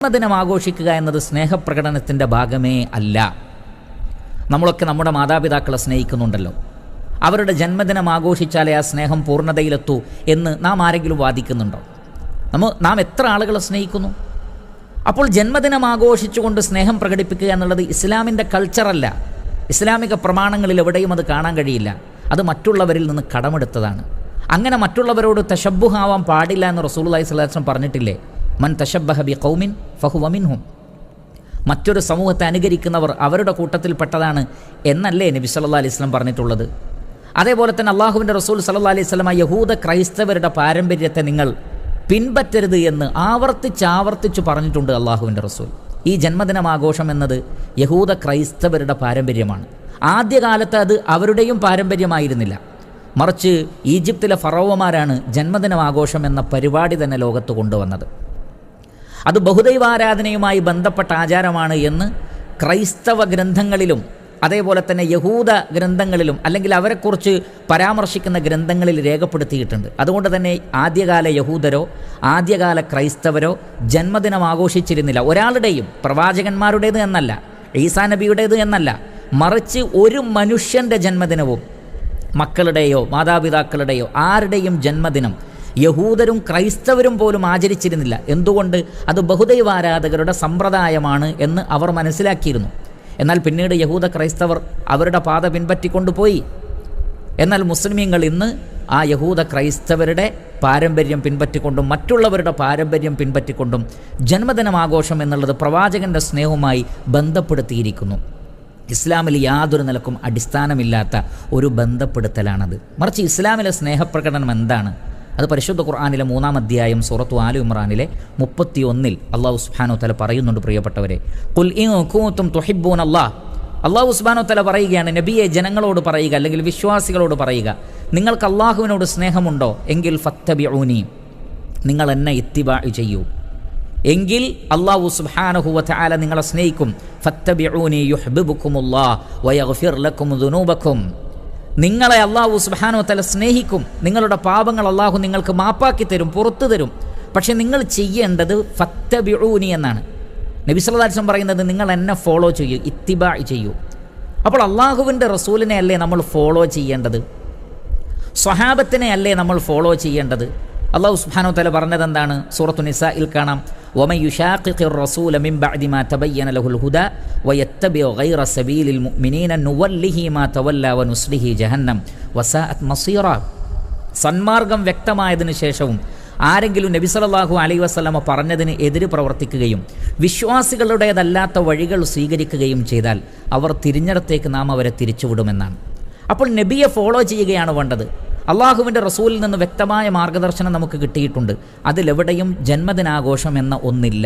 ജന്മദിനം ആഘോഷിക്കുക എന്നത് സ്നേഹപ്രകടനത്തിൻ്റെ ഭാഗമേ അല്ല. നമ്മളൊക്കെ നമ്മുടെ മാതാപിതാക്കളെ സ്നേഹിക്കുന്നുണ്ടല്ലോ. അവരുടെ ജന്മദിനം ആഘോഷിച്ചാലേ ആ സ്നേഹം പൂർണ്ണതയിലെത്തൂ എന്ന് നാം ആരെങ്കിലും വാദിക്കുന്നുണ്ടോ? നാം എത്ര ആളുകളെ സ്നേഹിക്കുന്നു? അപ്പോൾ ജന്മദിനം ആഘോഷിച്ചുകൊണ്ട് സ്നേഹം പ്രകടിപ്പിക്കുക എന്നുള്ളത് ഇസ്ലാമിൻ്റെ കൾച്ചറല്ല. ഇസ്ലാമിക പ്രമാണങ്ങളിൽ എവിടെയും അത് കാണാൻ കഴിയില്ല. അത് മറ്റുള്ളവരിൽ നിന്ന് കടമെടുത്തതാണ്. അങ്ങനെ മറ്റുള്ളവരോട് തശബ്ബുഹാവാൻ പാടില്ല എന്ന് റസൂലുള്ളാഹി സ്വല്ലല്ലാഹു അലൈഹി വസല്ലം പറഞ്ഞിട്ടില്ലേ? മൻ തശബ്ബഹ ബി ഖൗമിൻ ഫഹുവ മിൻഹും. മറ്റൊരു സമൂഹത്തെ അനുകരിക്കുന്നവർ അവരുടെ കൂട്ടത്തിൽപ്പെട്ടതാണ് എന്നല്ലേ നബി സല്ലല്ലാഹു അലൈഹി വസല്ലം പറഞ്ഞിട്ടുള്ളത്? അതേപോലെ തന്നെ അള്ളാഹുവിൻ്റെ റസൂൽ സല്ലല്ലാഹു അലൈഹി വസല്ലം യഹൂദ ക്രൈസ്തവരുടെ പാരമ്പര്യത്തെ നിങ്ങൾ പിൻപറ്റരുത് എന്ന് ആവർത്തിച്ച് പറഞ്ഞിട്ടുണ്ട് അള്ളാഹുവിൻ്റെ റസൂൽ. ഈ ജന്മദിനമാഘോഷം എന്നത് യഹൂദ ക്രൈസ്തവരുടെ പാരമ്പര്യമാണ്. ആദ്യകാലത്ത് അത് അവരുടെയും പാരമ്പര്യമായിരുന്നില്ല. മറിച്ച് ഈജിപ്തിലെ ഫറോവമാരാണ് ജന്മദിനമാഘോഷം എന്ന പരിപാടി തന്നെ ലോകത്ത് കൊണ്ടുവന്നത്. അത് ബഹുദൈവാരാധനയുമായി ബന്ധപ്പെട്ട ആചാരമാണ് എന്ന് ക്രൈസ്തവ ഗ്രന്ഥങ്ങളിലും അതേപോലെ തന്നെ യഹൂദ ഗ്രന്ഥങ്ങളിലും അല്ലെങ്കിൽ അവരെക്കുറിച്ച് പരാമർശിക്കുന്ന ഗ്രന്ഥങ്ങളിൽ രേഖപ്പെടുത്തിയിട്ടുണ്ട്. അതുകൊണ്ട് തന്നെ ആദ്യകാല യഹൂദരോ ആദ്യകാല ക്രൈസ്തവരോ ജന്മദിനം ആഘോഷിച്ചിരുന്നില്ല. ഒരാളുടെയും, പ്രവാചകന്മാരുടേത് എന്നല്ല, ഈസാ നബിയുടേത് എന്നല്ല, മറിച്ച് ഒരു മനുഷ്യൻ്റെ ജന്മദിനവും, മക്കളുടെയോ മാതാപിതാക്കളുടെയോ ആരുടെയും ജന്മദിനം യഹൂദരും ക്രൈസ്തവരും പോലും ആചരിച്ചിരുന്നില്ല. എന്തുകൊണ്ട്? അത് ബഹുദൈവാരാധകരുടെ സമ്പ്രദായമാണ് എന്ന് അവർ മനസ്സിലാക്കിയിരുന്നു. എന്നാൽ പിന്നീട് യഹൂദ ക്രൈസ്തവർ അവരുടെ പാത പിൻപറ്റിക്കൊണ്ടുപോയി. എന്നാൽ മുസ്ലിമീങ്ങൾ ഇന്ന് ആ യഹൂദ ക്രൈസ്തവരുടെ പാരമ്പര്യം പിൻപറ്റിക്കൊണ്ടും മറ്റുള്ളവരുടെ പാരമ്പര്യം പിൻപറ്റിക്കൊണ്ടും ജന്മദിനമാഘോഷം എന്നുള്ളത് പ്രവാചകൻ്റെ സ്നേഹവുമായി ബന്ധപ്പെടുത്തിയിരിക്കുന്നു. ഇസ്ലാമിൽ യാതൊരു നിലക്കും അടിസ്ഥാനമില്ലാത്ത ഒരു ബന്ധപ്പെടുത്തലാണത്. മറിച്ച് ഇസ്ലാമിലെ സ്നേഹപ്രകടനം എന്താണ്? അത് പരിശുദ്ധ ഖുർആനിലെ 3-ാം അധ്യായം സൂറത്തു ആലു ഇമ്രാനിലെ 31 അല്ലാഹു സുബ്ഹാനഹു വ തആല പറയുന്നുണ്ട്, പ്രിയപ്പെട്ടവരെ, ഖുൽ ഇൻ കുൻതും തുഹിബ്ബൂനല്ലാഹ്. അല്ലാഹു സുബ്ഹാനഹു വ തആല പറയുകയാണ്, നബിയെ ജനങ്ങളോട് പറയുക, അല്ലെങ്കിൽ വിശ്വാസികളോട് പറയുക, നിങ്ങൾക്ക് അള്ളാഹുവിനോട് സ്നേഹമുണ്ടോ എങ്കിൽ ഫത്തബിഊനി, നിങ്ങൾ എന്നെ ഇത്തിബാഅ് ചെയ്യൂ. എങ്കിൽ അല്ലാഹു സുബ്ഹാനഹു വ തആല നിങ്ങളെ സ്നേഹിക്കും. ഫത്തബിഊനി യുഹ്ബിബുകുമുല്ലാഹ് വയഗ്ഫിർ ലക്കും ദുനൂബക്കും. നിങ്ങളെ അല്ലാഹു സുബ്ഹാനഹു വ തആല സ്നേഹിക്കും. നിങ്ങളുടെ പാപങ്ങൾ അല്ലാഹു നിങ്ങൾക്ക് മാപ്പാക്കി തരും, പുറത്തു തരും. പക്ഷെ നിങ്ങൾ ചെയ്യേണ്ടത് ഫത്തബിഊനി എന്നാണ്. നബി സല്ലല്ലാഹു അലൈഹി വസല്ലം പറയുന്നത് നിങ്ങൾ എന്നെ ഫോളോ ചെയ്യൂ, ഇത്തിബാഅ് ചെയ്യൂ. അപ്പോൾ അള്ളാഹുവിൻ്റെ റസൂലിനെ അല്ലേ നമ്മൾ ഫോളോ ചെയ്യേണ്ടത്? സ്വഹാബത്തിനെ അല്ലേ നമ്മൾ ഫോളോ ചെയ്യേണ്ടത്? അല്ലാഹു സുബ്ഹാനഹു വ തആല പറഞ്ഞത് എന്താണ്? സൂറത്തു നിസാഇൽ കാണാം, വമൻ യുശാഖിഖിർ റസൂല മിൻ ബഅദി മാ തബയ്യന ലഹുൽ ഹുദാ വയത്തബിഉ ഗൈറ സബീലിൽ മുഅ്മിനീന നുവല്ലിഹി മാ തവല്ല വനുസ്ലിഹി ജഹന്നം വസാഅത് മസീറ. സന്മാർഗം വ്യക്തമായതിനു ശേഷവും ആരെങ്കിലും നബി സല്ലല്ലാഹു അലൈഹി വസല്ലമ പറഞ്ഞതിന് എതിര് പ്രവർത്തിക്കുകയും വിശ്വാസികളുടേതല്ലാത്ത വഴികൾ സ്വീകരിക്കുകയും ചെയ്താൽ അവർ തിരിഞ്ഞിടത്തേക്ക് നാം അവരെ തിരിച്ചുവിടുമെന്നാണ്. അപ്പോൾ നബിയെ ഫോളോ ചെയ്യുകയാണ് വേണ്ടത്. അള്ളാഹുവിൻ്റെ റസൂലിൽ നിന്ന് വ്യക്തമായ മാർഗദർശനം നമുക്ക് കിട്ടിയിട്ടുണ്ട്. അതിലെവിടെയും ജന്മദിനാഘോഷം എന്ന ഒന്നില്ല.